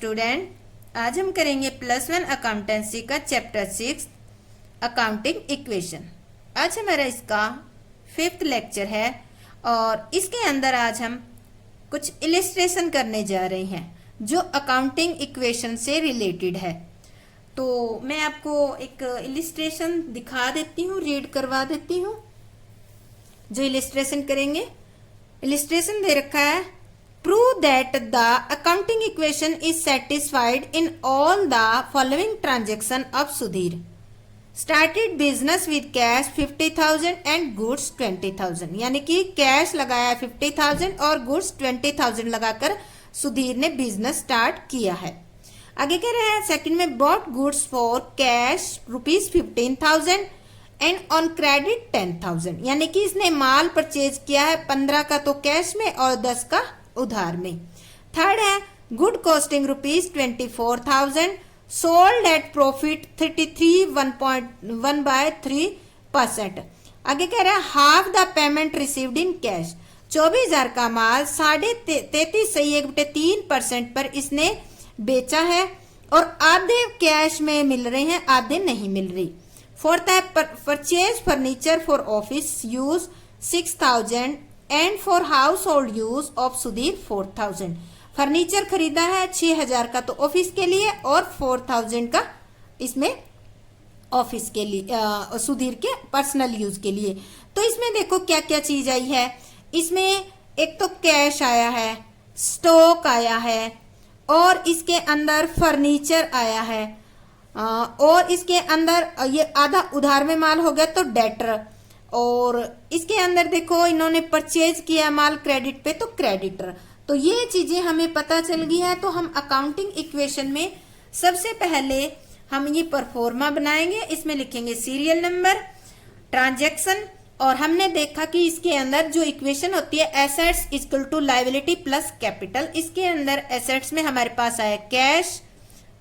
Student, आज हम करेंगे +1 अकाउंटेंसी का चैप्टर 6 अकाउंटिंग इक्वेशन। आज हमारा इसका 5th लेक्चर है और इसके अंदर आज हम कुछ इलिस्ट्रेशन करने जा रहे हैं जो अकाउंटिंग इक्वेशन से रिलेटेड है। तो मैं आपको एक इलिस्ट्रेशन दिखा देती हूँ, रीड करवा देती हूँ। जो इलिस्ट्रेशन करेंगे, इलिस्ट्रेशन दे रखा है, prove that the accounting equation is satisfied in all the following transaction of Sudhir. Started business with cash 50,000 and goods 20,000, यानी कि कैश लगाया 50,000 और गुड्स 20,000 लगाकर सुधीर ने बिजनेस स्टार्ट किया है। आगे कह रहे हैं सेकंड में bought goods for cash ₹15,000 and on credit 10,000, यानी कि इसने माल परचेज किया है 15 का तो कैश में और 10 का उधार में। थर्ड है good costing ₹24,000 sold at profit 33.1/3%। आगे कह रहा है half the payment received in cash, 24,000 का माल 33.3% पर इसने बेचा है और आधे कैश में मिल रहे हैं, आधे नहीं मिल रही। फोर्थ है purchase furniture for office use 6,000 and for house hold use of Sudhir 4,000। Furniture खरीदा है 6,000 का तो ऑफिस के लिए और 4,000 का इसमें ऑफिस के लिए, सुधीर के पर्सनल यूज के लिए। तो इसमें देखो क्या क्या चीज आई है। इसमें एक तो कैश आया है, स्टॉक आया है और इसके अंदर फर्नीचर आया है और इसके अंदर ये आधा उधार में माल हो गया तो डेटर, और इसके अंदर देखो इन्होंने परचेज किया माल क्रेडिट पे तो क्रेडिटर। तो ये चीजें हमें पता चल गई है। तो हम अकाउंटिंग इक्वेशन में सबसे पहले हम ये परफॉर्मा बनाएंगे। इसमें लिखेंगे सीरियल नंबर, ट्रांजैक्शन, और हमने देखा कि इसके अंदर जो इक्वेशन होती है assets equal to liability plus capital, इसके अंदर एसेट्स में हमारे पास आया कैश,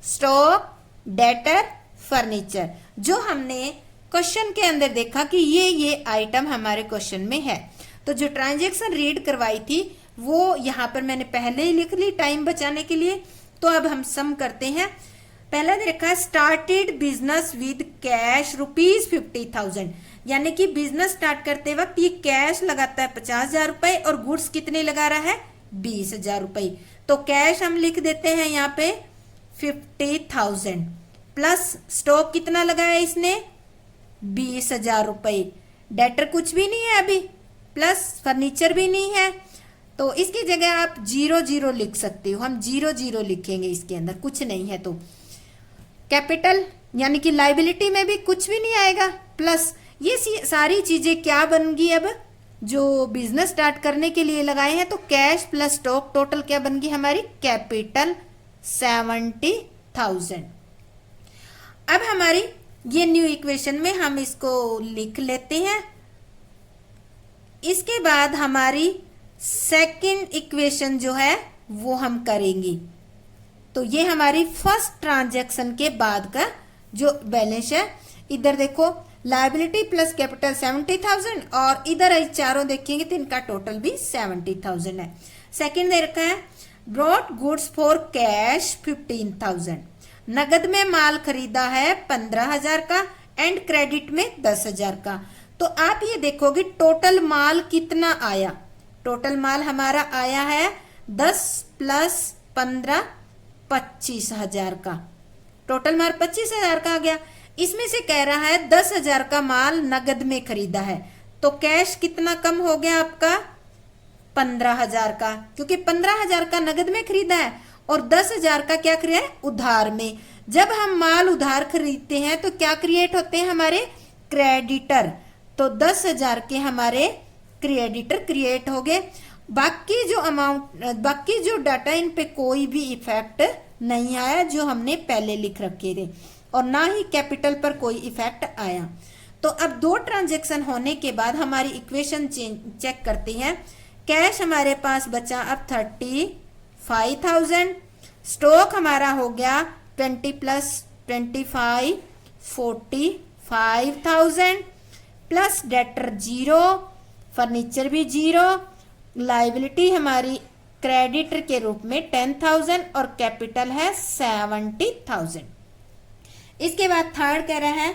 स्टॉक, डेटर, फर्नीचर, जो हमने क्वेश्चन के अंदर देखा कि ये आइटम हमारे क्वेश्चन में है। तो जो ट्रांजैक्शन रीड करवाई थी वो यहाँ पर मैंने पहले ही लिख ली टाइम बचाने के लिए। तो अब हम सम करते हैं। पहला देखा है स्टार्टेड बिजनेस विद कैश ₹50,000, यानी कि बिजनेस स्टार्ट करते वक्त ये कैश लगाता है 50,000 रुपए और गुड्स कितने लगा रहा है 20,000 रुपए। तो कैश हम लिख देते हैं यहाँ पे 50,000 प्लस स्टॉक कितना लगाया इसने 20,000 रुपए, डेटर कुछ भी नहीं है अभी, प्लस फर्नीचर भी नहीं है। तो इसकी जगह आप 0 लिख सकते हो, हम 0 लिखेंगे, इसके अंदर कुछ नहीं है। तो कैपिटल यानी कि लायबिलिटी में भी कुछ भी नहीं आएगा, प्लस ये सारी चीजें क्या बन गई अब जो बिजनेस स्टार्ट करने के लिए लगाए हैं। तो कैश प्लस स्टॉक टोटल क्या बन गई हमारी कैपिटल 70,000। अब हमारी ये न्यू इक्वेशन में हम इसको लिख लेते हैं। इसके बाद हमारी सेकंड इक्वेशन जो है वो हम करेंगे। तो ये हमारी फर्स्ट ट्रांजैक्शन के बाद का जो बैलेंस है। इधर देखो लायबिलिटी प्लस कैपिटल 70,000 और इधर चारों देखेंगे तो इनका टोटल भी 70,000 है। सेकंड दे रखा है ब्रॉट गुड्स फॉर कैश 15,000, नगद में माल खरीदा है 15,000 का एंड क्रेडिट में 10,000 का। तो आप ये देखोगे टोटल माल कितना आया। टोटल माल हमारा आया है 10 प्लस 15 25,000 का। टोटल माल 25,000 का आ गया। इसमें से कह रहा है 10,000 का माल नगद में खरीदा है तो कैश कितना कम हो गया आपका 15,000 का, क्योंकि 15,000 का नगद में खरीदा है और 10,000 का क्या क्रिया है उधार में। जब हम माल उधार खरीदते हैं तो क्या क्रिएट होते हैं हमारे क्रेडिटर। तो 10,000 के हमारे क्रेडिटर क्रिएट हो गए। बाकी जो अमाउंट, बाकी जो डाटा, इन पे कोई भी इफेक्ट नहीं आया जो हमने पहले लिख रखे थे, और ना ही कैपिटल पर कोई इफेक्ट आया। तो अब दो ट्रांजेक्शन होने के बाद हमारी इक्वेशन चेक करते हैं। कैश हमारे पास बचा अब 35,000, स्टॉक हमारा हो गया 20 प्लस 25 45,000 प्लस डेटर 0, फर्नीचर भी 0, लायबिलिटी हमारी क्रेडिटर के रूप में 10,000 और कैपिटल है 70,000। इसके बाद थर्ड कह रहा है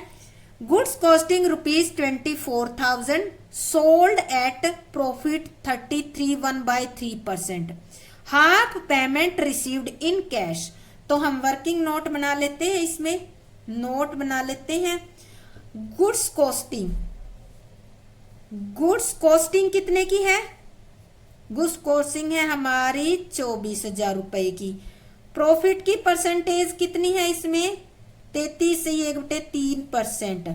goods costing ₹24,000 sold at profit 33.1/3%, half payment received in cash. तो हम वर्किंग नोट बना लेते हैं, इसमें नोट बना लेते हैं। गुड्स कॉस्टिंग कितने की है? गुड्स कॉस्टिंग है हमारी 24,000 रुपए की। प्रॉफिट की परसेंटेज कितनी है इसमें? 33 से 1/3%।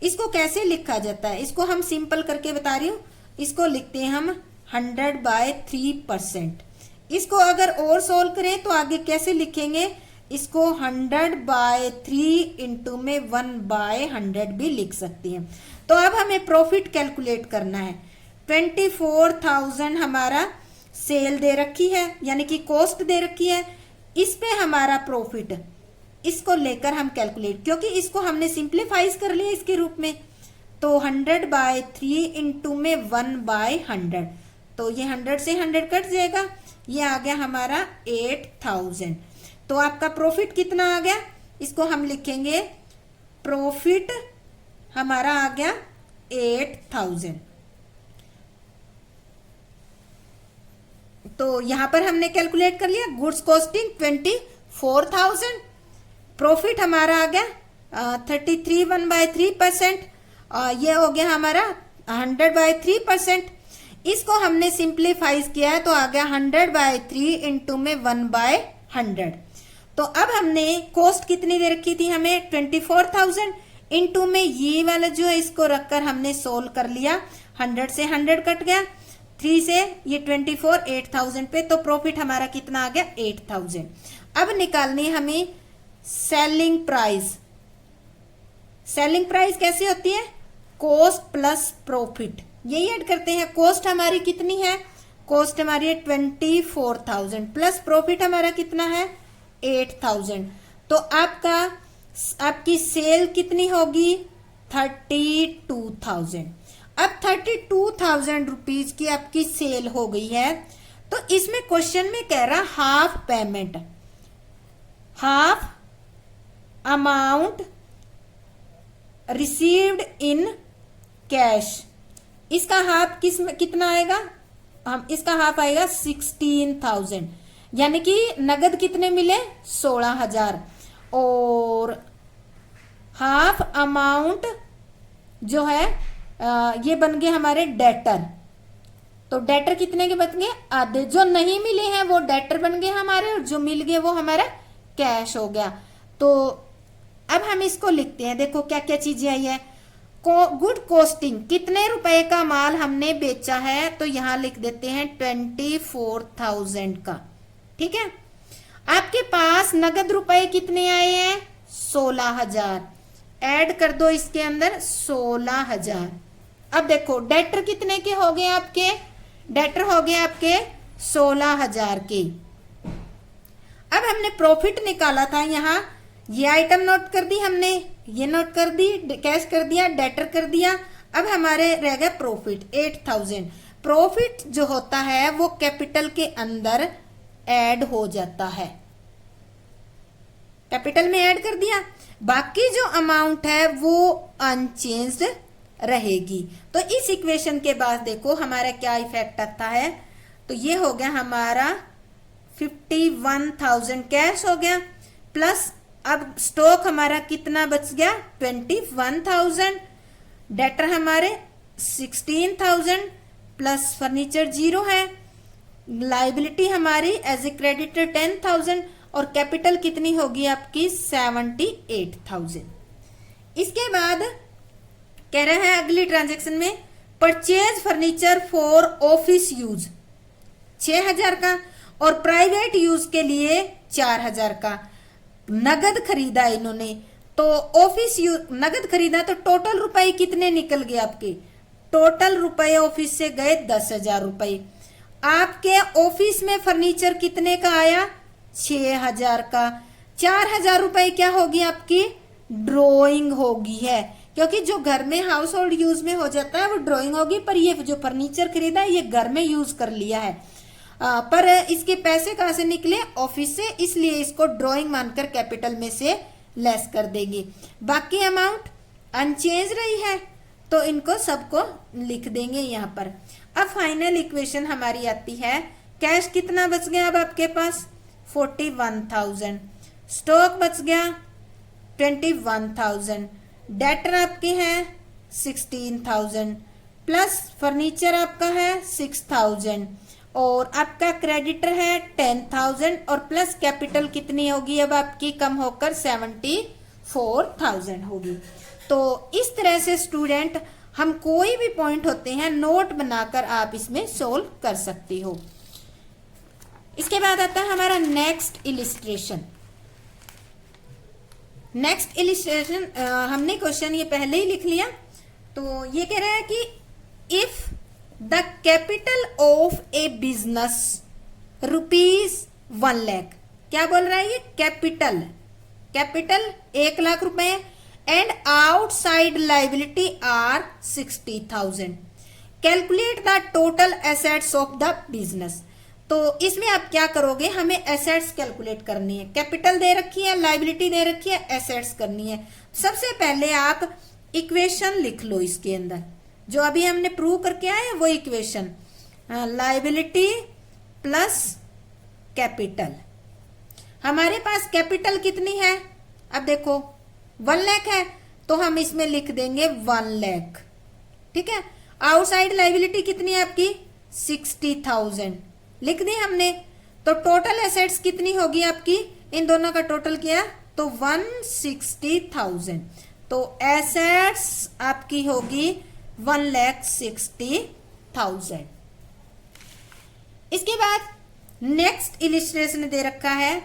इसको कैसे लिखा जाता है? इसको हम सिंपल करके बता रही हूं। इसको लिखते हैं हम 100/3%। इसको अगर और सोल्व करें तो आगे कैसे लिखेंगे? इसको 100/3 इंटू में 1/100 भी लिख सकते हैं। तो अब हमें प्रॉफिट कैलकुलेट करना है। 24,000 हमारा सेल दे रखी है, यानी कि कॉस्ट दे रखी है। इस पे हमारा प्रॉफिट, इसको लेकर हम कैलकुलेट, क्योंकि इसको हमने सिंप्लीफाइज कर लिया इसके रूप में। तो 100/3 इंटू में 1/100, तो ये 100 से 100 कट जाएगा, ये आ गया हमारा 8,000। तो आपका प्रॉफिट कितना आ गया? इसको हम लिखेंगे प्रॉफिट हमारा आ गया 8,000। तो यहां पर हमने कैलकुलेट कर लिया। गुड्स कॉस्टिंग 24,000, प्रॉफिट हमारा आ गया 33.1/3%, ये हो गया हमारा 100/3%। इसको हमने सिंप्लीफाइज किया है तो आ गया 100/3 इंटू में 1/100। तो अब हमने कॉस्ट कितनी दे रखी थी हमें? 24,000 इंटू में ये वाला जो है इसको रखकर हमने सोल्व कर लिया। 100 से 100 कट गया, 3 से ये 24, 8,000 पे। तो प्रॉफिट हमारा कितना आ गया? 8,000। अब निकालनी है हमें सेलिंग प्राइस। सेलिंग प्राइस कैसे होती है? कॉस्ट प्लस प्रॉफिट, यही ऐड करते हैं। कॉस्ट हमारी कितनी है? कॉस्ट हमारी है 24,000 प्लस प्रॉफिट हमारा कितना है? 8,000। तो आपकी सेल कितनी होगी? 32,000। अब 32,000 रुपीज की आपकी सेल हो गई है। तो इसमें क्वेश्चन में कह रहा half payment, half amount received in cash. इसका हाफ कितना आएगा? हम इसका हाफ आएगा 16,000, यानी कि नगद कितने मिले? 16,000। और हाफ अमाउंट जो है ये बन गए हमारे डेटर। तो डेटर कितने के बन गए? आधे। जो नहीं मिले हैं वो डेटर बन गए हमारे, और जो मिल गए वो हमारा कैश हो गया। तो अब हम इसको लिखते हैं। देखो क्या क्या चीजें आई है। गुड कॉस्टिंग, कितने रुपए का माल हमने बेचा है? तो यहां लिख देते हैं 24,000 का। ठीक है। आपके पास नगद रुपए कितने आए हैं? 16,000। ऐड कर दो इसके अंदर 16,000। अब देखो डेटर कितने के हो गए आपके? डेटर हो गए आपके 16,000 के। अब हमने प्रॉफिट निकाला था, यहां ये आइटम नोट कर दी हमने, ये नोट कर दी, कैश कर दिया, डेटर कर दिया। अब हमारे रह गया प्रॉफिट 8,000। प्रॉफिट जो होता है वो कैपिटल के अंदर ऐड हो जाता है, कैपिटल में ऐड कर दिया। बाकी जो अमाउंट है वो अनचेंज्ड रहेगी। तो इस इक्वेशन के बाद देखो हमारा क्या इफेक्ट आता है। तो ये हो गया हमारा 51,000 कैश हो गया, प्लस अब स्टॉक हमारा कितना बच गया? 21,000। डेटर हमारे 16,000 प्लस फर्नीचर 0 है। लाइबिलिटी हमारी एज ए क्रेडिटर 10,000 और कैपिटल कितनी होगी आपकी? 78,000। इसके बाद कह रहा है अगली ट्रांजैक्शन में purchase furniture for office use 6,000 का और प्राइवेट यूज के लिए 4,000 का नगद खरीदा इन्होंने। तो ऑफिस यूज नगद खरीदा तो टोटल रुपए कितने निकल गए आपके? टोटल रुपए ऑफिस से गए 10,000 रुपए। आपके ऑफिस में फर्नीचर कितने का आया? 6,000 का। 4,000 रुपए क्या होगी आपकी? ड्रॉइंग होगी है, क्योंकि जो घर में हाउस होल्ड यूज में हो जाता है वो ड्रॉइंग होगी, पर ये जो फर्नीचर खरीदा है ये घर में यूज कर लिया है। पर इसके पैसे कहाँ से निकले, ऑफिस से, इसलिए इसको ड्राइंग मानकर कैपिटल में से लेस कर देंगे। बाकी अमाउंट अनचेंज रही है तो इनको सबको लिख देंगे यहाँ पर। अब फाइनल इक्वेशन हमारी आती है, कैश कितना बच गया अब आपके पास 41,000, स्टॉक बच गया 21,000, डेटर आपके हैं 16,000 प्लस फर्नीचर आपका है 6,000 और आपका क्रेडिटर है 10,000 और प्लस कैपिटल कितनी होगी अब आपकी कम होकर 74,000 होगी। तो इस तरह से स्टूडेंट हम कोई भी पॉइंट होते हैं नोट बनाकर आप इसमें सोल्व कर सकती हो। इसके बाद आता है हमारा नेक्स्ट इलिस्ट्रेशन। नेक्स्ट इलिस्ट्रेशन हमने क्वेश्चन ये पहले ही लिख लिया। तो ये कह रहा है कि if the capital of a business ₹1 lakh, क्या बोल रहा है ये, कैपिटल 1 लाख रुपए and outside liability are 60,000, calculate the total assets of the business. तो इसमें आप क्या करोगे, हमें एसेट्स कैलकुलेट करनी है, कैपिटल दे रखी है, लाइबिलिटी दे रखी है, एसेट्स करनी है। सबसे पहले आप इक्वेशन लिख लो, इसके अंदर जो अभी हमने प्रूव करके आए वो इक्वेशन, लाइबिलिटी प्लस कैपिटल। हमारे पास कैपिटल कितनी है, अब देखो 1 लाख है तो हम इसमें लिख देंगे 1 लाख, ठीक है। आउटसाइड लाइबिलिटी कितनी है आपकी 60,000 लिख दी हमने। तो टोटल एसेट्स कितनी होगी आपकी, इन दोनों का टोटल किया तो 160,000। तो एसेट्स आपकी होगी 1,60,000। इसके बाद नेक्स्ट इलिस्ट्रेशन दे रखा है,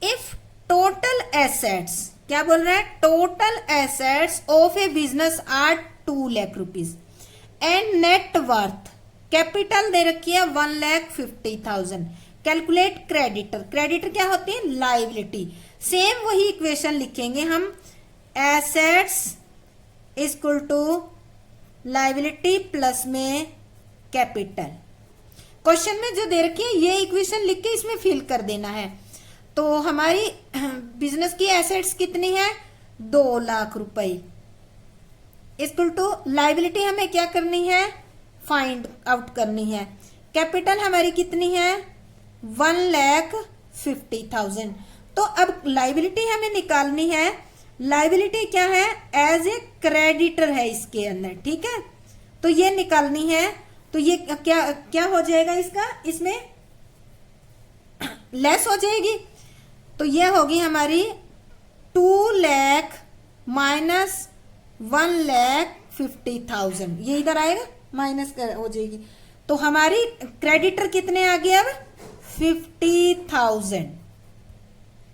इफ टोटल एसेट्स, क्या बोल रहा है, total assets of a business are 2 lakh rupees and net worth, capital दे रखी है 1,50,000, कैलकुलेट क्रेडिटर। क्रेडिटर क्या होती है, लाइबिलिटी। सेम वही इक्वेशन लिखेंगे हम, assets equal to liability plus में कैपिटल। क्वेश्चन में जो दे रखी है ये इक्वेशन लिख के इसमें फिल कर देना है। तो हमारी बिजनेस की एसेट्स कितनी है 2 लाख रुपए, इक्वल टू लाइबिलिटी हमें क्या करनी है, फाइंड आउट करनी है। कैपिटल हमारी कितनी है 1,50,000। तो अब लाइबिलिटी हमें निकालनी है, लाइबिलिटी क्या है, एज ए क्रेडिटर है इसके अंदर, ठीक है। तो ये निकालनी है, तो ये क्या क्या हो जाएगा इसका, इसमें लेस हो जाएगी। तो ये होगी हमारी 2 लाख माइनस 1,50,000, ये इधर आएगा माइनस हो जाएगी। तो हमारी क्रेडिटर कितने आ गए अब 50,000,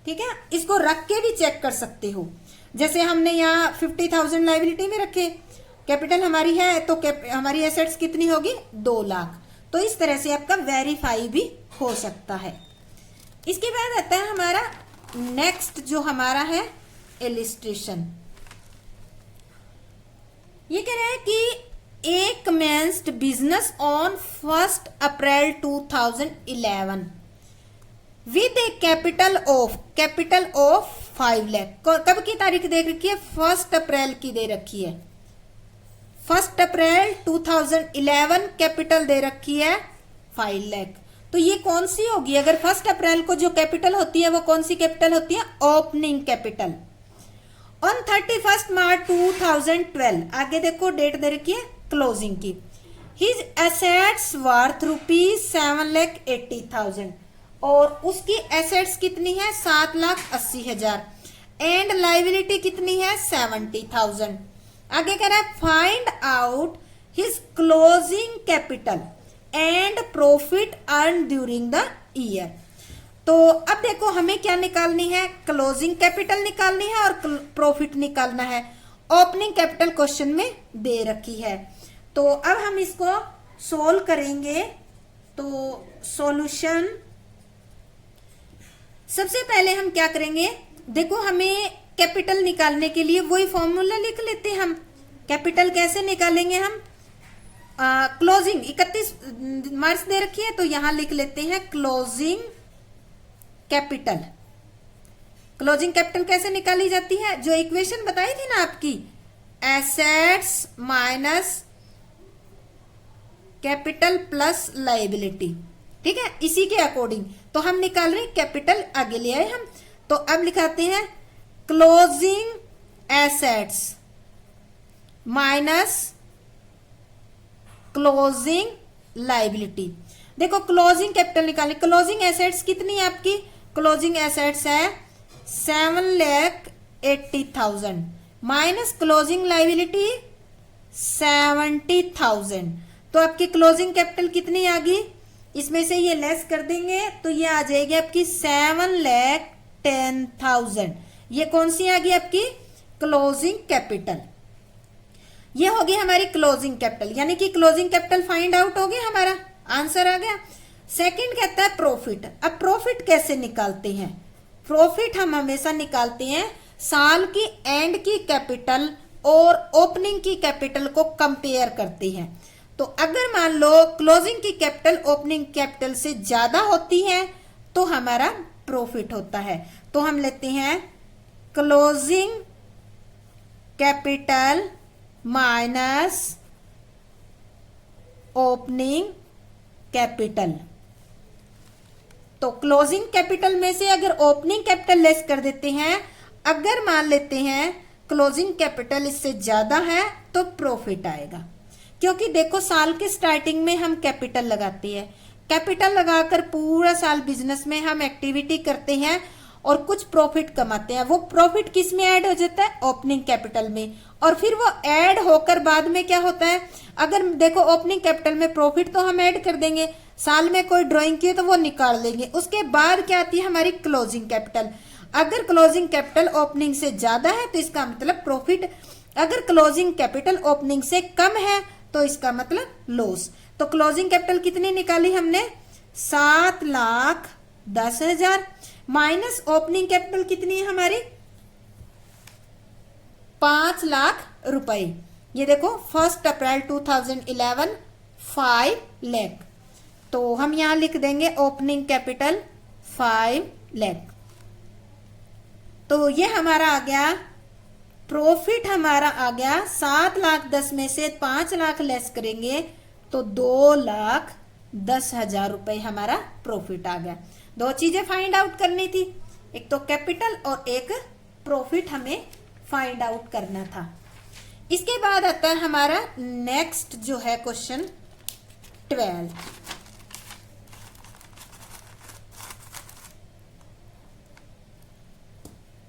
ठीक है। इसको रख के भी चेक कर सकते हो, जैसे हमने यहाँ 50,000 लाइबिलिटी में रखे, कैपिटल हमारी है तो हमारी एसेट्स कितनी होगी 2 लाख। तो इस तरह से आपका वेरीफाई भी हो सकता है। इसके बाद आता है हमारा नेक्स्ट जो हमारा है इलिस्ट्रेशन। ये कह रहा है कि a commenced business on 1 April 2011 with a capital of 5 lakh. कब की तारीख दे रखी है, 1 अप्रैल की दे रखी है, 1 अप्रैल 2011 कैपिटल दे रखी है 5 लाख। तो ये कौन सी होगी, अगर 1 अप्रैल को जो कैपिटल होती है वो कौन सी कैपिटल होती है, ओपनिंग कैपिटल। ऑन 31 मार्च 2012, आगे देखो डेट दे रखी है क्लोजिंग की, हिज एसेट्स वर्थ ₹7,80,000 और उसकी एसेट्स कितनी है 7,80,000 एंड लाइबिलिटी कितनी है 70,000। आगे कह रहा है find out his closing capital and profit earn during the year. तो अब देखो हमें क्या निकालनी है, क्लोजिंग कैपिटल निकालनी है और प्रॉफिट निकालना है। ओपनिंग कैपिटल क्वेश्चन में दे रखी है। तो अब हम इसको सोल्व करेंगे। तो सॉल्यूशन, सबसे पहले हम क्या करेंगे, देखो हमें कैपिटल निकालने के लिए वही फॉर्मूला लिख लेते हैं हम। कैपिटल कैसे निकालेंगे हम, क्लोजिंग 31 मार्च दे रखी है तो यहां लिख लेते हैं क्लोजिंग कैपिटल। क्लोजिंग कैपिटल कैसे निकाली जाती है, जो इक्वेशन बताई थी ना आपकी, assets minus capital plus liability, ठीक है, इसी के अकॉर्डिंग तो हम निकाल रहे हैं कैपिटल, आगे ले आए हम। तो अब लिखाते हैं closing assets minus closing liability. देखो क्लोजिंग कैपिटल निकालें, क्लोजिंग एसेट्स कितनी है आपकी, क्लोजिंग एसेट्स है 7,80,000 माइनस क्लोजिंग लायबिलिटी 70,000, तो आपकी क्लोजिंग कैपिटल कितनी आ गई, इसमें से ये लेस कर देंगे तो ये आ जाएगी आपकी 7,10,000। ये कौन सी आ गई आपकी क्लोजिंग कैपिटल, ये होगी हमारी क्लोजिंग कैपिटल, यानी कि क्लोजिंग कैपिटल फाइंड आउट हो गया, हमारा आंसर आ गया। सेकंड कहता है प्रॉफिट। अब प्रॉफिट कैसे निकालते हैं, प्रॉफिट हम हमेशा निकालते हैं साल की एंड की कैपिटल और ओपनिंग की कैपिटल को कंपेयर करते हैं। तो अगर मान लो क्लोजिंग की कैपिटल ओपनिंग कैपिटल से ज्यादा होती है तो हमारा प्रॉफिट होता है। तो हम लेते हैं closing capital minus opening capital. तो क्लोजिंग कैपिटल में से अगर ओपनिंग कैपिटल लेस कर देते हैं, अगर मान लेते हैं क्लोजिंग कैपिटल इससे ज्यादा है तो प्रॉफिट आएगा, क्योंकि देखो साल के स्टार्टिंग में हम कैपिटल लगाते हैं, कैपिटल लगाकर पूरा साल बिजनेस में हम एक्टिविटी करते हैं और कुछ प्रॉफिट कमाते हैं। वो प्रॉफिट किस में ऐड हो जाता है, ओपनिंग कैपिटल में, और फिर वो ऐड होकर बाद में क्या होता है, अगर देखो ओपनिंग कैपिटल में प्रॉफिट तो हम ऐड कर देंगे, साल में कोई ड्राइंग की तो वो निकाल देंगे, उसके बाद क्या आती है हमारी क्लोजिंग कैपिटल। अगर क्लोजिंग कैपिटल ओपनिंग से ज्यादा है तो इसका मतलब प्रॉफिट, अगर क्लोजिंग कैपिटल ओपनिंग से कम है तो इसका मतलब लॉस। तो क्लोजिंग कैपिटल कितनी निकाली हमने, 7,10,000 माइनस ओपनिंग कैपिटल कितनी है हमारी 5 लाख रुपए। ये देखो 1 अप्रैल 2011 5 लाख, तो हम यहां लिख देंगे ओपनिंग कैपिटल 5 लाख। तो ये हमारा आ गया प्रॉफिट, हमारा आ गया 7,10,000 में से 5 लाख लेस करेंगे तो 2,10,000 रुपए हमारा प्रॉफिट आ गया। दो चीजें फाइंड आउट करनी थी, एक तो कैपिटल और एक प्रॉफिट हमें फाइंड आउट करना था। इसके बाद आता है हमारा नेक्स्ट जो है क्वेश्चन 12।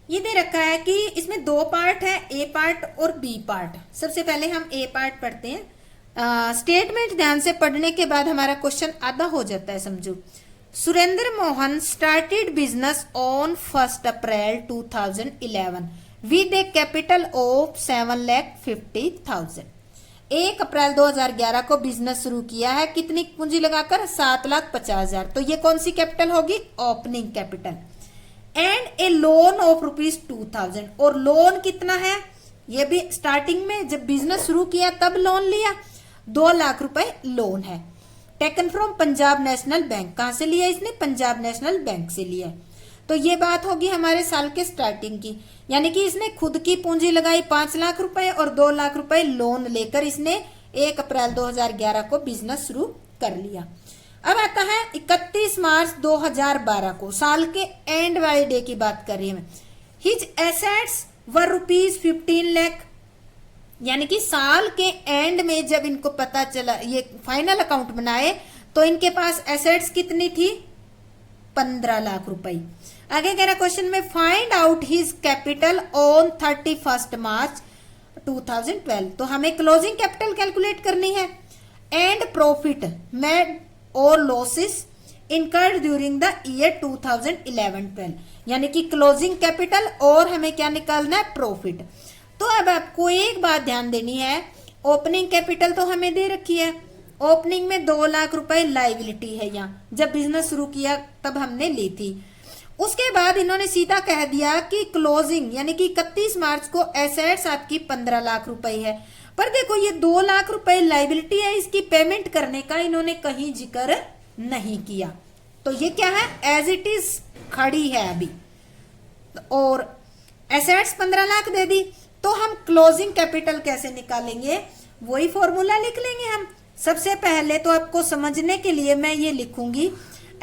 ये दे रखा है कि इसमें 2 पार्ट है, ए पार्ट और बी पार्ट। सबसे पहले हम ए पार्ट पढ़ते हैं। स्टेटमेंट ध्यान से पढ़ने के बाद हमारा क्वेश्चन आधा हो जाता है, समझो। Surendra Mohan started business on 1 April 2011 with a capital of 7,50,000। 1 April 2011 को बिजनेस शुरू किया है, कितनी पूंजी लगाकर 7,50,000। तो ये कौन सी कैपिटल होगी, opening capital. And A loan of ₹2,000, और लोन कितना है, ये भी स्टार्टिंग में जब बिजनेस शुरू किया तब लोन लिया, 2 लाख रुपए लोन है। Taken from Punjab national bank, कहां से लिया इसने, पंजाब नेशनल बैंक से लिया। तो ये बात होगी हमारे साल के स्टार्टिंग की, यानी कि इसने खुद की पूंजी लगाई 5 लाख रुपए और 2 लाख रुपए लोन लेकर इसने 1 अप्रैल 2011 को बिजनेस शुरू कर लिया। अब आता है 31 मार्च 2012 को, साल के एंड वाले डे की बात कर रही हूं मैं। हिज एसेट्स वर ₹15 लाख, यानी कि साल के एंड में जब इनको पता चला, ये फाइनल अकाउंट बनाए तो इनके पास एसेट्स कितनी थी, 15 लाख रुपए। आगे कह रहा क्वेश्चन में find out his capital on 31 मार्च 2012। तो हमें क्लोजिंग कैपिटल कैलकुलेट करनी है एंड प्रॉफिट मेड और losses incurred during the year 2011-12, यानी कि क्लोजिंग कैपिटल और हमें क्या निकालना है, प्रॉफिट। तो अब आपको एक बात ध्यान देनी है, ओपनिंग कैपिटल तो हमें दे रखी है, ओपनिंग में 2 लाख रुपए लायबिलिटी है, यहाँ जब बिजनेस शुरू किया तब हमने ली थी। उसके बाद इन्होंने सीधा कह दिया कि क्लोजिंग यानी कि 31 मार्च को एसेट्स आपकी 15 लाख रुपए है। पर देखो ये 2 लाख रुपए लाइबिलिटी है, इसकी पेमेंट करने का इन्होंने कहीं जिक्र नहीं किया, तो ये क्या है, एज इट इज खड़ी है अभी। और एसेट्स 15 लाख दे दी, तो हम क्लोजिंग कैपिटल कैसे निकालेंगे, वही फॉर्मूला लिख लेंगे हम। सबसे पहले तो आपको समझने के लिए मैं ये लिखूंगी,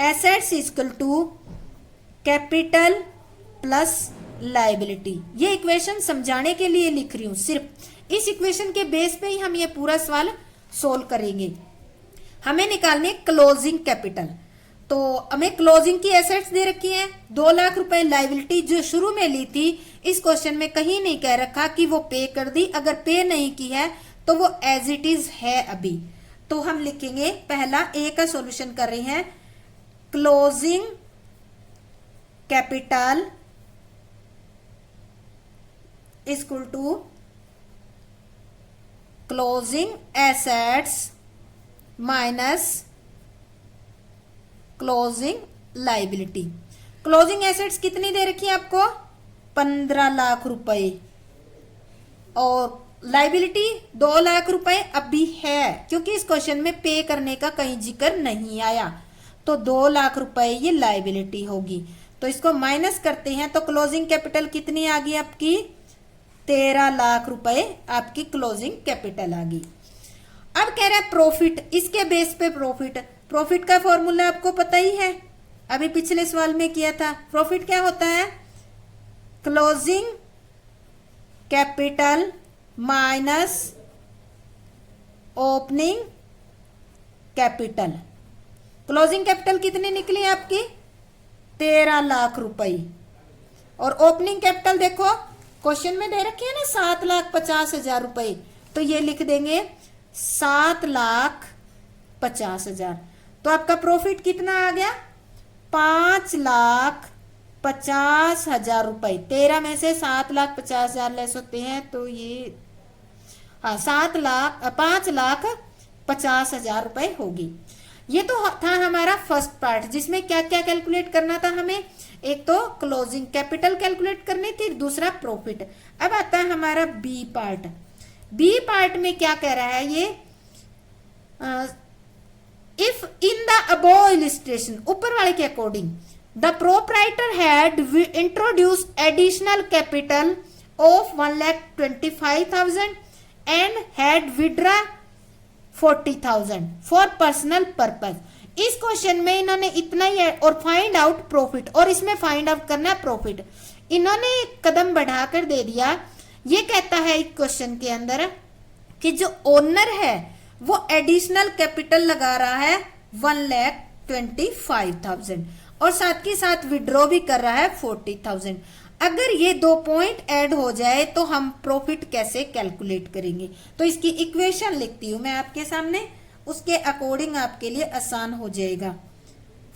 assets equal to capital plus liability. ये इक्वेशन समझाने के लिए लिख रही हूं, सिर्फ इस इक्वेशन के बेस पे ही हम ये पूरा सवाल सोल्व करेंगे। हमें निकालने क्लोजिंग कैपिटल, तो हमें क्लोजिंग की एसेट्स दे रखी हैं 2 लाख रुपए, लाइबिलिटी जो शुरू में ली थी इस क्वेश्चन में कहीं नहीं कह रखा कि वो पे कर दी, अगर पे नहीं की है तो वो एज इट इज है अभी। तो हम लिखेंगे, पहला ए का सॉल्यूशन कर रहे हैं, closing capital equal to closing assets minus closing liability. Closing assets कितनी दे रखी है आपको, 15 लाख रुपए, और लाइबिलिटी 2 लाख रुपए अभी है, क्योंकि इस क्वेश्चन में पे करने का कहीं जिक्र नहीं आया, तो 2 लाख रुपए ये लाइबिलिटी होगी। तो इसको माइनस करते हैं तो क्लोजिंग कैपिटल कितनी आ गई आपकी, 13 लाख रुपए आपकी क्लोजिंग कैपिटल आ गई। अब कह रहा है प्रॉफिट, इसके बेस पे प्रॉफिट, प्रॉफिट का फॉर्मूला आपको पता ही है, अभी पिछले सवाल में किया था। प्रॉफिट क्या होता है, closing capital minus opening capital. Closing capital कितनी निकली आपकी, 13 लाख रुपए, और ओपनिंग कैपिटल देखो क्वेश्चन में दे रखी है ना 7,50,000 रुपए, तो ये लिख देंगे 7,50,000। तो आपका प्रॉफिट कितना आ गया, 5,50,000 रुपए। 13 में से 7,50,000 लेस होते हैं, तो ये 5,50,000 रुपए होगी। ये तो था हमारा फर्स्ट पार्ट, जिसमें क्या क्या कैलकुलेट करना था हमें, एक तो क्लोजिंग कैपिटल कैलकुलेट करनी थी, दूसरा प्रॉफिट। अब आता है हमारा बी पार्ट। बी पार्ट में क्या कह रहा है ये, if in the above illustration, ऊपर वाले के according, the proprietor had introduce additional capital of 1,25,000 and had withdraw 40,000 for personal purpose. इस क्वेश्चन में इन्होंने इतना ही है, और फाइंड आउट प्रॉफिट, और इसमें फाइंड आउट करना प्रॉफिट। इन्होंने एक कदम बढ़ाकर दे दिया, ये कहता है एक क्वेश्चन के अंदर कि जो ओनर है वो एडिशनल कैपिटल लगा रहा है 1,25,000, और साथ के साथ विड्रॉ भी कर रहा है 40,000। अगर ये 2 पॉइंट ऐड हो जाए तो हम प्रॉफिट कैसे कैलकुलेट करेंगे, तो इसकी इक्वेशन लिखती हूं मैं आपके सामने, उसके अकॉर्डिंग आपके लिए आसान हो जाएगा।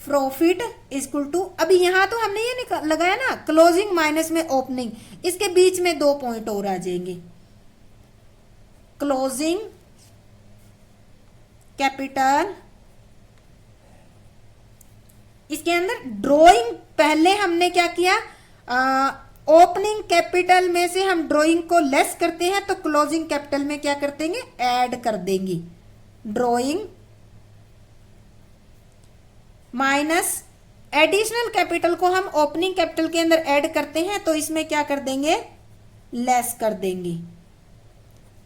प्रॉफिट इक्वल टू, अभी यहां तो हमने ये लगाया ना क्लोजिंग माइनस में ओपनिंग, इसके बीच में 2 पॉइंट और आ जाएंगे, क्लोजिंग कैपिटल, इसके अंदर ड्रॉइंग, पहले हमने क्या किया, ओपनिंग कैपिटल में से हम ड्रॉइंग को लेस करते हैं, तो क्लोजिंग कैपिटल में क्या कर देंगे, ऐड कर देंगे, ड्रॉइंग माइनस एडिशनल कैपिटल को हम ओपनिंग कैपिटल के अंदर ऐड करते हैं, तो इसमें क्या कर देंगे, लेस कर देंगे,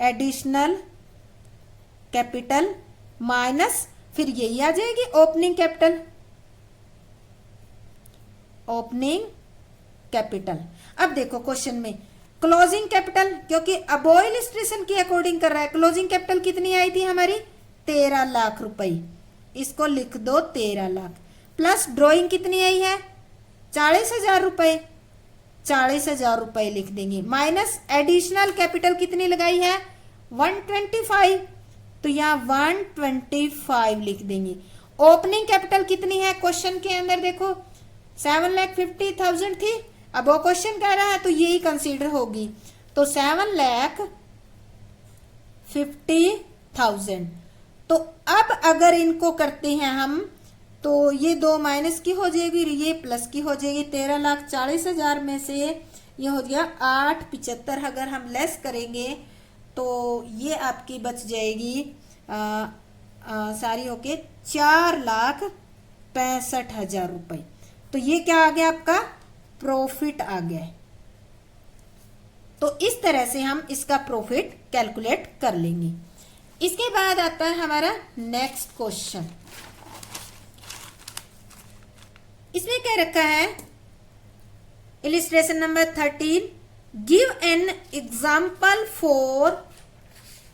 एडिशनल कैपिटल माइनस, फिर यही आ जाएगी ओपनिंग कैपिटल, ओपनिंग कैपिटल। अब देखो क्वेश्चन में क्लोजिंग कैपिटल, क्योंकि अबोव इलस्ट्रेशन के अकॉर्डिंग कर रहा है, क्लोजिंग कैपिटल कितनी आई थी हमारी, 13 लाख रुपए, इसको लिख दो 13 लाख, प्लस ड्रॉइंग कितनी आई है 40,000 रुपए, 40,000 रुपए लिख देंगे, माइनस एडिशनल कैपिटल कितनी लगाई है 125, तो यहाँ 125 लिख देंगे। ओपनिंग कैपिटल कितनी है क्वेश्चन के अंदर देखो 7,50,000 थी, अब वो क्वेश्चन कह रहा है तो यही कंसीडर होगी, तो 7,50,000। तो अब अगर इनको करते हैं हम, तो ये 2 माइनस की हो जाएगी, ये प्लस की हो जाएगी, 13,40,000 में से ये हो गया 8,75, अगर हम लेस करेंगे तो ये आपकी बच जाएगी सारी होके 4,65,000 रुपए। तो ये क्या आ गया आपका प्रॉफिट आ गया। तो इस तरह से हम इसका प्रॉफिट कैलकुलेट कर लेंगे। इसके बाद आता है हमारा नेक्स्ट क्वेश्चन। इसमें क्या रखा है, illustration number 13, give an example for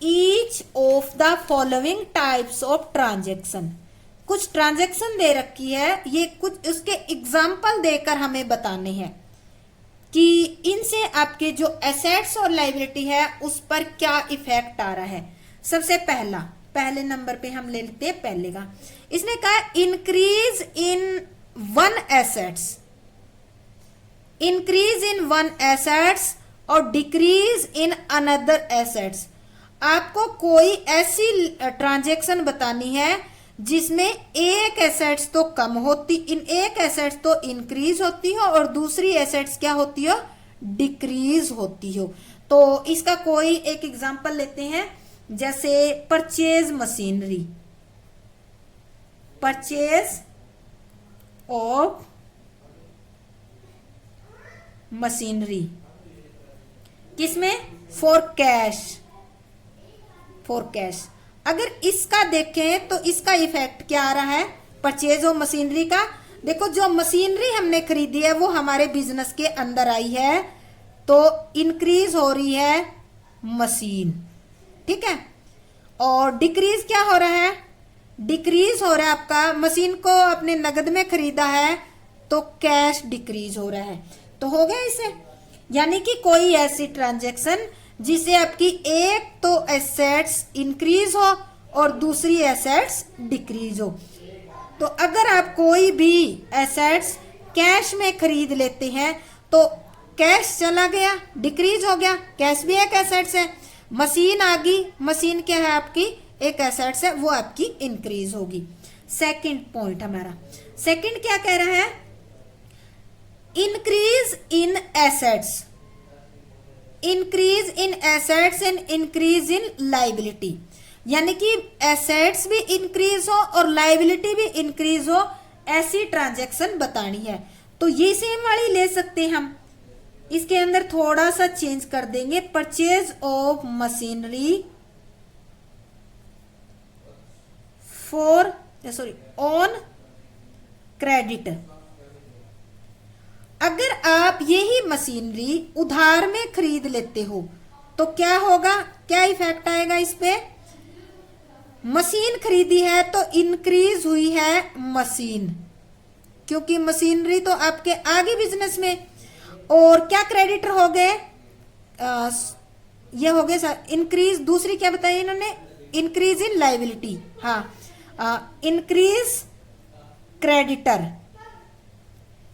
each of the following types of transaction. कुछ ट्रांजेक्शन दे रखी है, ये कुछ उसके एग्जाम्पल देकर हमें बताने हैं कि इनसे आपके जो एसेट्स और लायबिलिटी है उस पर क्या इफेक्ट आ रहा है। सबसे पहले नंबर पे हम ले लेते हैं पहले का। इसने कहा इंक्रीज इन वन एसेट्स और डिक्रीज इन अनदर एसेट्स। आपको कोई ऐसी ट्रांजेक्शन बतानी है जिसमें एक एसेट्स तो कम होती, इन एक एसेट्स तो इंक्रीज होती हो और दूसरी एसेट्स क्या होती हो, डिक्रीज होती हो। तो इसका कोई एक एग्जांपल लेते हैं, जैसे purchase machinery, purchase of machinery किसमें, फॉर कैश। अगर इसका देखें तो इसका इफेक्ट क्या आ रहा है परचेज ऑफ मशीनरी का। देखो जो मशीनरी हमने खरीदी है वो हमारे बिजनेस के अंदर आई है, तो इंक्रीज हो रही है मशीन, ठीक है। और डिक्रीज क्या हो रहा है, डिक्रीज हो रहा है आपका, मशीन को अपने नगद में खरीदा है तो कैश डिक्रीज हो रहा है। तो हो गया इसे, यानी कि कोई ऐसी ट्रांजैक्शन जिसे आपकी एक तो एसेट्स इंक्रीज हो और दूसरी एसेट्स डिक्रीज हो। तो अगर आप कोई भी एसेट्स कैश में खरीद लेते हैं तो कैश चला गया, डिक्रीज हो गया, कैश भी एक एसेट्स है। मशीन आ गई, मशीन क्या है आपकी एक एसेट्स है, वो आपकी इंक्रीज होगी। सेकंड पॉइंट हमारा, सेकंड क्या कह रहा है, increase in assets, increase in assets and increase in liability. यानी कि एसेट्स भी इंक्रीज हो और लायबिलिटी भी इंक्रीज हो, ऐसी ट्रांजैक्शन बतानी है। तो ये सेम वाली ले सकते हैं हम, इसके अंदर थोड़ा सा चेंज कर देंगे, purchase of machinery for on credit. अगर आप यही मशीनरी उधार में खरीद लेते हो तो क्या होगा, क्या इफेक्ट आएगा इस पे, मशीन खरीदी है तो इंक्रीज हुई है मशीन, क्योंकि मशीनरी तो आपके आगे बिजनेस में। और क्या क्रेडिटर हो गए, ये हो गए इंक्रीज, दूसरी क्या बताई इन्होंने, इंक्रीज इन लायबिलिटी, हाँ इंक्रीज क्रेडिटर,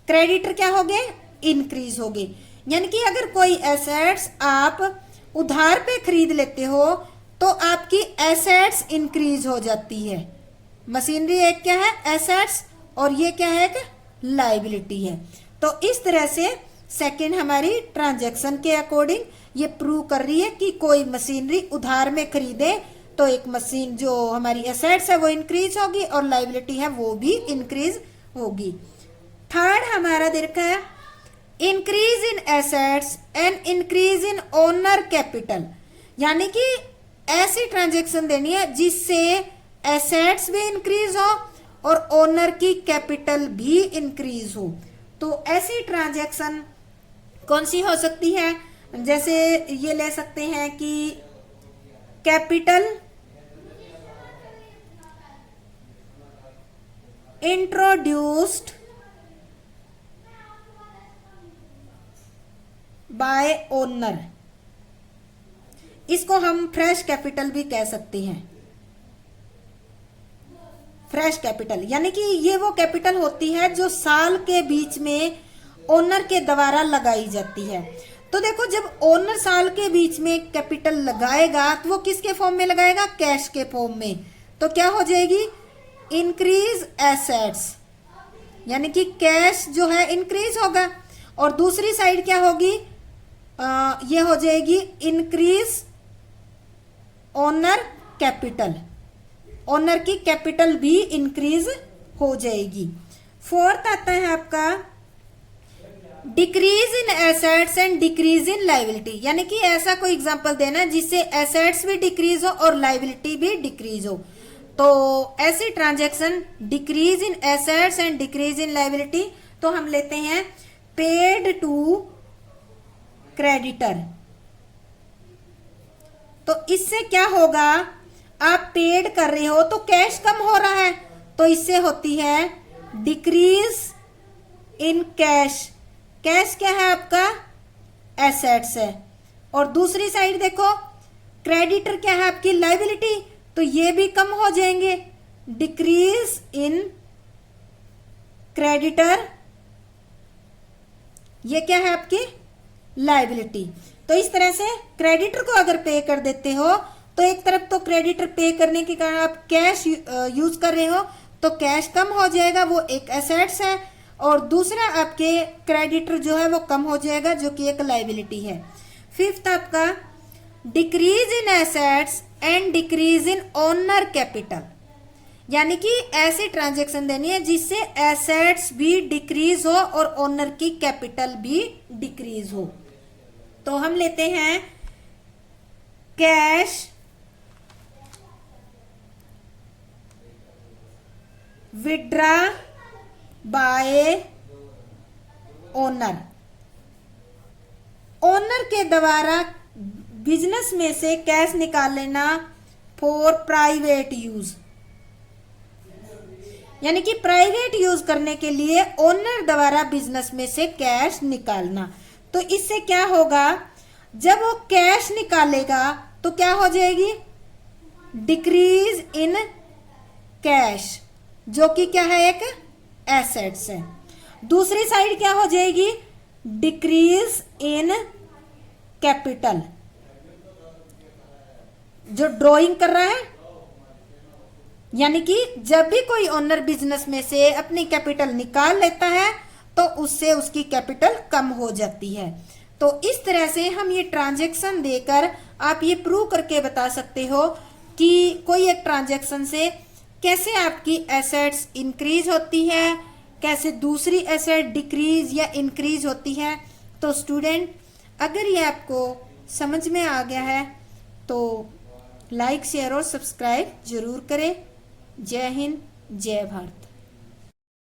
क्रेडिटर क्या हो गए, इंक्रीज हो गए। यानी कि अगर कोई एसेट्स आप उधार पे खरीद लेते हो तो आपकी एसेट्स इंक्रीज हो जाती है। मशीनरी एक क्या है एसेट्स और ये क्या है एक लायबिलिटी है। तो इस तरह से सेकंड हमारी ट्रांजैक्शन के अकॉर्डिंग ये प्रूव कर रही है कि कोई मशीनरी उधार में खरीदे तो एक मशीन जो हमारी एसेट्स है वो इंक्रीज होगी और लायबिलिटी है वो भी इंक्रीज होगी। थर्ड हमारा देखा है increase in assets and increase in owner capital. यानी कि ऐसी ट्रांजैक्शन देनी है जिससे एसेट्स भी इंक्रीज हो और ओनर की कैपिटल भी इंक्रीज हो। तो ऐसी ट्रांजैक्शन कौन सी हो सकती है, जैसे ये ले सकते हैं कि कैपिटल इंट्रोड्यूस्ड बाय ओनर, इसको हम फ्रेश कैपिटल भी कह सकते हैं। फ्रेश कैपिटल यानी कि ये वो कैपिटल होती है जो साल के बीच में ओनर के द्वारा लगाई जाती है। तो देखो जब ओनर साल के बीच में कैपिटल लगाएगा तो वो किसके फॉर्म में लगाएगा, कैश के फॉर्म में। तो क्या हो जाएगी, इंक्रीज एसेट्स, यानी कि कैश जो है इंक्रीज होगा। और दूसरी साइड क्या होगी, ये हो जाएगी इंक्रीज ओनर कैपिटल, ओनर की कैपिटल भी इंक्रीज हो जाएगी। फोर्थ आता है आपका decrease in assets and decrease in liability, यानी कि ऐसा कोई एग्जांपल देना जिससे एसेट्स भी डिक्रीज हो और लाइबिलिटी भी डिक्रीज हो। तो ऐसी transaction decrease in assets and decrease in liability, तो हम लेते हैं पेड टू क्रेडिटर। तो इससे क्या होगा, आप पेड कर रहे हो तो कैश कम हो रहा है, तो इससे होती है डिक्रीज इन कैश। कैश क्या है आपका, एसेट्स है। और दूसरी साइड देखो, क्रेडिटर क्या है आपकी, लाइबिलिटी, तो ये भी कम हो जाएंगे, डिक्रीज इन क्रेडिटर, ये क्या है आपकी लाइबिलिटी। तो इस तरह से क्रेडिटर को अगर पे कर देते हो तो एक तरफ तो क्रेडिटर पे करने के कारण आप कैश यूज कर रहे हो तो कैश कम हो जाएगा, वो एक एसेट्स है, और दूसरा आपके क्रेडिटर जो है वो कम हो जाएगा जो कि एक लाइबिलिटी है। फिफ्थ आपका decrease in assets and decrease in owner capital, यानी कि ऐसी ट्रांजैक्शन देनी है जिससे एसेट्स भी डिक्रीज हो और ओनर की कैपिटल भी डिक्रीज हो। तो हम लेते हैं cash withdraw bye owner, owner के द्वारा बिजनेस में से कैश निकाल लेना फॉर प्राइवेट यूज, यानी कि प्राइवेट यूज करने के लिए ओनर द्वारा बिजनेस में से कैश निकालना। तो इससे क्या होगा, जब वो कैश निकालेगा तो क्या हो जाएगी, डिक्रीज इन कैश, जो कि क्या है एक एसेट्स है। दूसरी साइड क्या हो जाएगी, डिक्रीज इन कैपिटल, जो ड्रॉइंग कर रहा है, यानी कि जब भी कोई ओनर बिजनेस में से अपनी कैपिटल निकाल लेता है तो उससे उसकी कैपिटल कम हो जाती है। तो इस तरह से हम ये ट्रांजैक्शन देकर आप ये प्रूव करके बता सकते हो कि कोई एक ट्रांजैक्शन से कैसे आपकी एसेट्स इंक्रीज होती है, कैसे दूसरी एसेट डिक्रीज या इंक्रीज होती है। तो स्टूडेंट, अगर ये आपको समझ में आ गया है तो लाइक शेयर और सब्सक्राइब जरूर करें। जय हिंद, जय भारत।